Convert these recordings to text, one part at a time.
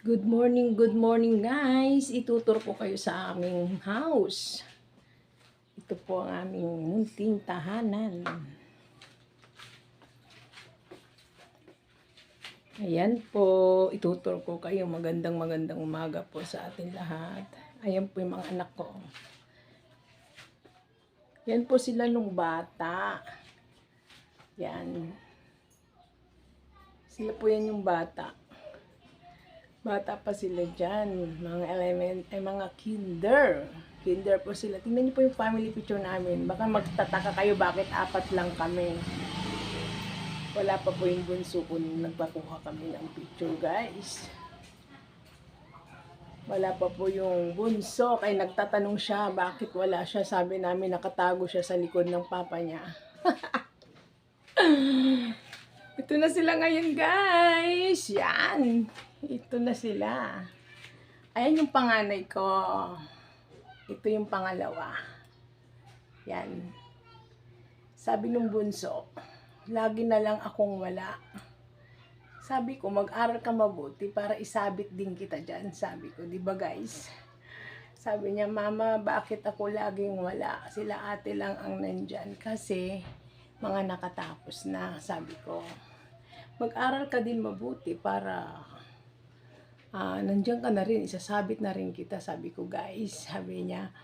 Good morning guys. Itutur ko kayo sa aming house. Ito po ang aming munting tahanan. Ayan po, itutur ko kayo. Magandang umaga po sa ating lahat. Ayan po yung mga anak ko. Yan po sila nung bata. Yan. Sila po yan yung bata. Bata pa sila dyan. Mga mga kinder. Kinder po sila. Tingnan niyo po yung family picture namin. Baka magtataka kayo bakit apat lang kami. Wala pa po yung bunso kung nagpakuha kami ng picture, guys. Wala pa po yung bunso. Kaya nagtatanong siya bakit wala siya. Sabi namin nakatago siya sa likod ng papa niya. Ito na sila ngayon, guys. Yan. Ito na sila. Ayan yung panganay ko. Ito yung pangalawa. Yan. Sabi nung bunso, lagi na lang akong wala. Sabi ko, mag-aral ka mabuti para isabit din kita dyan. Sabi ko, di ba guys? Sabi niya, Mama, bakit ako laging wala? Sila ate lang ang nandyan. Kasi, mga nakatapos na. Sabi ko, mag-aral ka din mabuti para nandiyan ka na rin, isasabit na rin kita. Sabi ko, guys, sabi niya,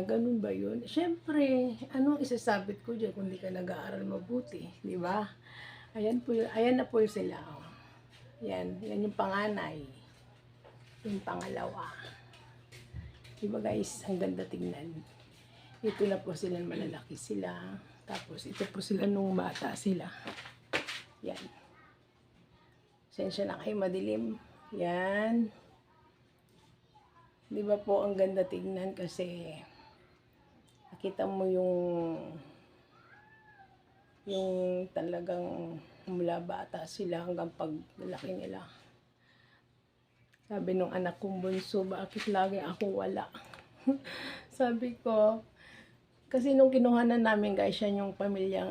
ganun ba yun? Siyempre, anong isasabit ko dyan kung di ka nag-aaral mabuti, di ba? Ayan na po sila. Yan yung panganay. Yung pangalawa. Di ba guys, ang ganda tingnan. Ito na po sila, malalaki sila. Tapos ito po sila nung bata sila. Yan. Sensya na kayo, madilim. Yan. Di ba po ang ganda tingnan kasi nakita mo yung talagang mula bata sila hanggang paglalaki nila. Sabi nung anak kong bunso, bakit lagi ako wala? Sabi ko, kasi nung kinuhanan namin guys, yan yung pamilya,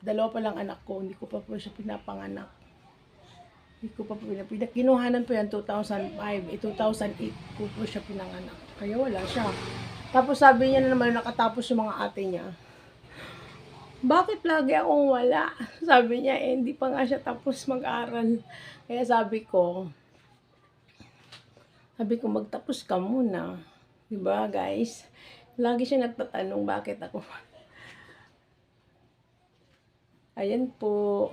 dalawa pa lang anak ko, hindi ko pa po siya pinapanganak. Hindi ko pa po kinuhanan po yan 2005, 2008 ko po siya pinanganak. Kaya wala siya. Tapos sabi niya na naman nakatapos yung mga ate niya. Bakit lagi akong wala? Sabi niya, hindi pa nga siya tapos mag-aral. Kaya sabi ko, magtapos ka muna. Diba guys? Lagi siya nagtatanong bakit ako. Ayan po.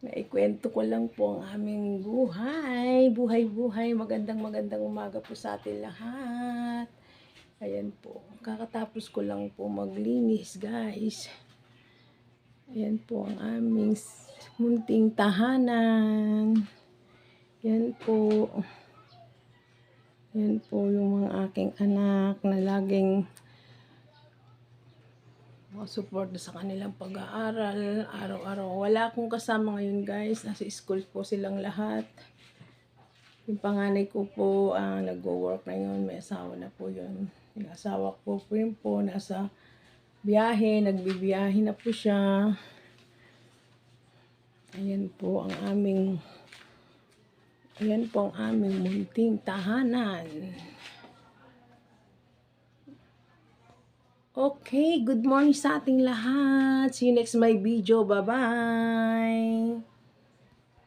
Naikwento ko lang po ang aming buhay. Buhay. Magandang umaga po sa atin lahat. Ayan po. Kakatapos ko lang po maglinis, guys. Ayan po ang aming munting tahanan. Yan po. Yan po yung mga aking anak na laging support sa kanilang pag-aaral. Araw-araw. Wala akong kasama ngayon, guys. Nasa school po silang lahat. Yung panganay ko po, nag-work na yun. May asawa na po yun. Yung asawa ko po yun po, nasa biyahe, nagbibiyahe na po siya. Ayan po ang aming munting tahanan. Okay, good morning sa ating lahat. See you next my video. Bye-bye.